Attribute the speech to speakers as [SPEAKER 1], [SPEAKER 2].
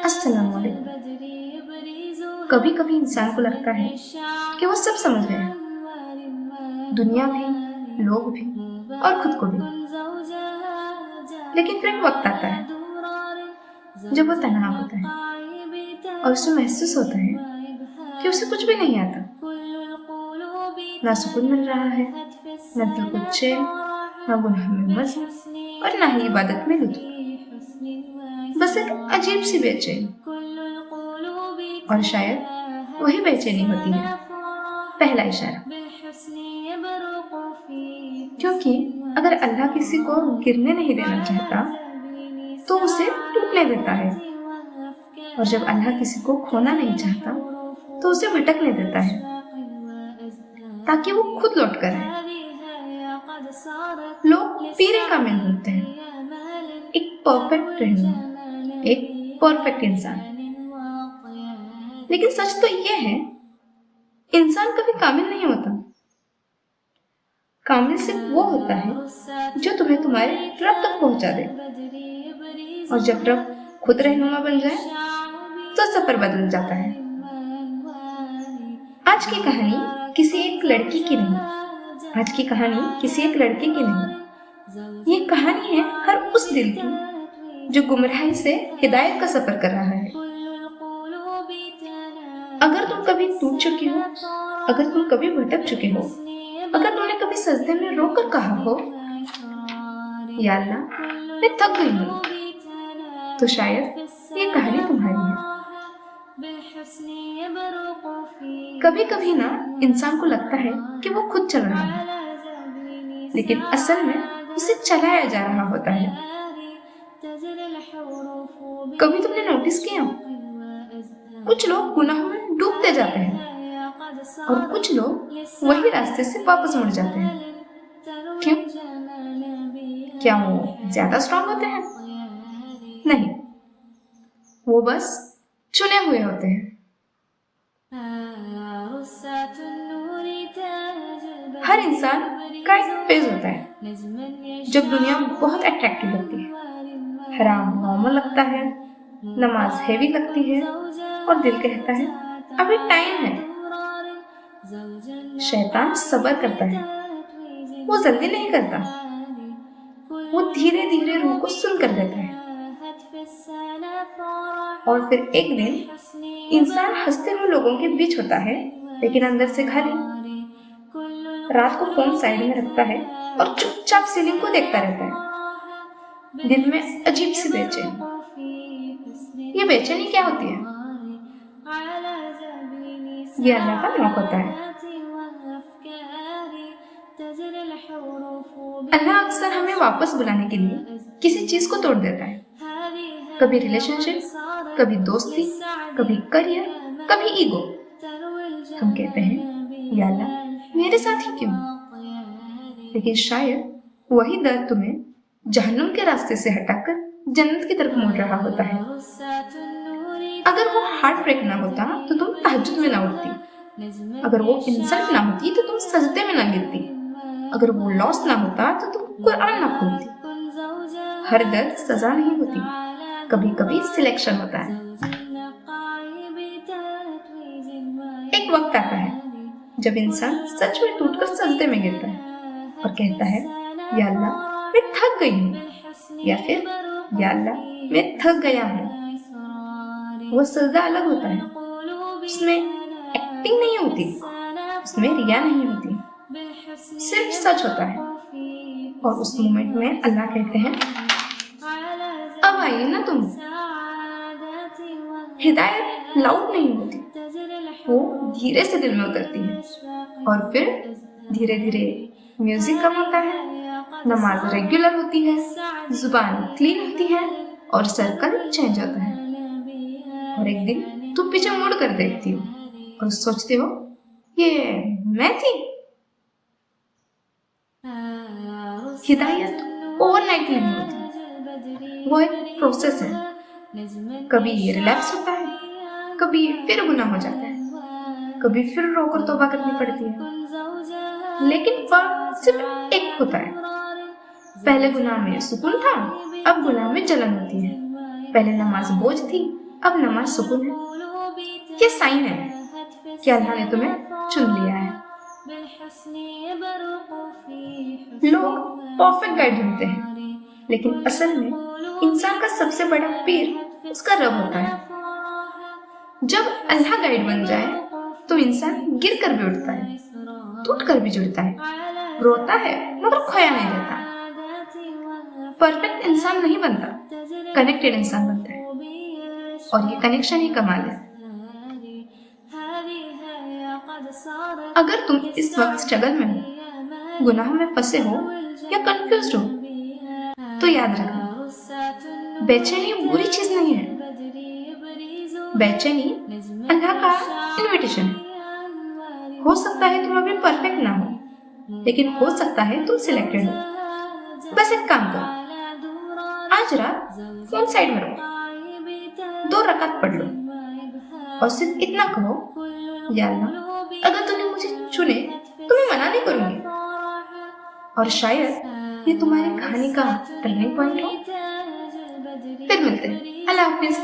[SPEAKER 1] अस्सलाम वालेकुम। कभी कभी इंसान को लगता है कि वो सब समझ गया है, दुनिया भी, लोग भी और खुद को भी। लेकिन फिर एक वक्त आता है जब वो तन्हा होता है और उसे महसूस होता है कि उसे कुछ भी नहीं आता। ना सुकून मिल रहा है, ना दिल को चैन, ना गुनाह में मजा और ना ही इबादत में लुत्फ। बस एक अजीब सी बेचैनी। और शायद वही बेचैनी होती है पहला इशारा। क्योंकि अगर अल्लाह किसी को गिरने नहीं देना चाहता तो उसे टूटने देता है, और जब अल्लाह किसी को खोना नहीं चाहता तो उसे भटकने देता है ताकि वो खुद लौट कर आए। लोग पीरे कामिल ढूंढते हैं, एक परफेक्ट रहनुमा, एक परफेक्ट इंसान। लेकिन सच तो ये है, इंसान कभी कामिल नहीं होता। कामिल सिर्फ वो होता है जो तुम्हें तुम्हारे रब तक पहुंचा दे, और जब रब खुद रहनुमा बन जाए तो सफर बदल जाता है। आज की कहानी किसी एक लड़की की नहीं, आज की कहानी किसी एक लड़के की नहीं, ये कहानी है हर उस दिल की जो गुमराही से हिदायत का सफर कर रहा है। अगर तुम कभी टूट चुके हो, अगर तुम कभी भटक चुके हो, अगर तुमने कभी सजदे में रोकर कहा हो, या अल्लाह मैं थक गई हूँ, तो शायद ये कहानी तुम्हारी है। कभी कभी ना इंसान को लगता है कि वो खुद चल रहा है, लेकिन असल में उसे चलाया जा रहा होता है। कभी तुमने नोटिस किया, कुछ लोग गुनाहों में डूबते जाते हैं और कुछ लोग वही रास्ते से वापस मुड़ जाते हैं। क्यों? क्या वो ज्यादा स्ट्रांग होते हैं? नहीं, वो बस चुने हुए होते हैं। हर इंसान का एक फेज होता है जब दुनिया बहुत अट्रैक्टिव लगती है, हराम नॉर्मल लगता है, नमाज हेवी लगती है, और दिल कहता है अभी टाइम है। शैतान सब्र करता है, वो जल्दी नहीं करता, वो धीरे धीरे रूह को सुन कर देता है। और फिर एक दिन इंसान हंसते हुए लोगों के बीच होता है, लेकिन अंदर से खाली। रात को फोन साइड में रखता है और चुपचाप सीलिंग को देखता रहता है, दिल में अजीब सी बेचैनी। ये बेचैनी क्या होती है? ये अल्लाह का नौक होता है। अल्लाह अक्सर हमें वापस बुलाने के लिए किसी चीज को तोड़ देता है। कभी रिलेशनशिप, कभी दोस्ती, कभी करियर, कभी ईगो। हम कहते हैं या अल्लाह मेरे साथ ही क्यों? लेकिन शायद वही दर्द तुम्हें जहन्नुम के रास्ते से हटाकर जन्नत की तरफ मोड़ रहा होता है। अगर वो हार्ट ब्रेक ना होता तो तुम तहज्जुद में ना उठती, अगर वो इंसल्ट ना होती तो तुम सजदे में ना गिरती, अगर वो लॉस ना होता तो तुम कुरान ना खोलती। हर दर्द सजा नहीं होती, कभी कभी सिलेक्शन होता है। एक वक्त आता है जब इंसान सच में टूटकर सजदे में गिरता है और कहता है या अल्लाह मैं थक गई हूँ, या फिर या अल्लाह मैं थक गया हूँ। वो सजदा अलग होता है, उसमें एक्टिंग नहीं होती, उसमें रिया नहीं होती, सिर्फ सच होता है। और उस मोमेंट में अल्लाह कहते हैं अब आइए ना तुम। हिदायत लाउड नहीं होती, वो धीरे से दिल में उतरती है, और फिर धीरे धीरे म्यूजिक कम होता है, नमाज रेगुलर होती है, जुबान क्लीन होती है, और सर्कल चेंज होता है। और एक दिन तुम पीछे मुड़ कर देखती हो और सोचते हो ये मैं थी। हिदायत ओवरनाइट नहीं होती, वो एक प्रोसेस है। कभी रिलैप्स होता है, कभी फिर गुनाह हो जाता है, कभी फिर रोकर तौबा करनी पड़ती है। लेकिन फर्क सिर्फ एक होता है, पहले गुनाह में सुकून था, अब गुनाह में जलन होती है। پہلے نماز بوجھ تھی، اب نماز سکون ہے۔ یہ سائن ہے کہ اللہ نے تمہیں چن لیا ہے۔ لوگ پرفیکٹ گائیڈ ڈھونڈتے ہیں، لیکن اصل میں انسان کا سب سے بڑا پیر اس کا رب ہوتا ہے۔ جب اللہ گائیڈ بن جائے تو انسان گر کر بھی اٹھتا ہے، ٹوٹ کر بھی جڑتا ہے، روتا ہے مگر کھویا نہیں رہتا۔ پرفیکٹ انسان نہیں بنتا، کنیکٹڈ انسان بنتا ہے، اور یہ کنیکشن ہی کمال ہے۔ اگر تم اس وقت اسٹرگل میں ہو، گناہوں میں پھنسے ہو یا کنفیوزڈ ہو، تو یاد رکھنا، بے چینی بری چیز نہیں ہے۔ بے چینی اللہ کا انویٹیشن ہے۔ ہو سکتا ہے تم ابھی پرفیکٹ نہ ہو، لیکن ہو سکتا ہے تم سلیکٹڈ ہو۔ بس ایک کام کرو، آج رات فون سائڈ میں رکھو، 2 رکعت پڑھ لو، اور صرف اتنا کہو، یا اللہ اگر تم نے مجھے چنے تو میں منع نہیں کروں گی۔ اور شاید یہ تمہاری کہانی کا ٹرننگ پوائنٹ ہو۔ پھر ملتے ہیں، اللہ حافظ۔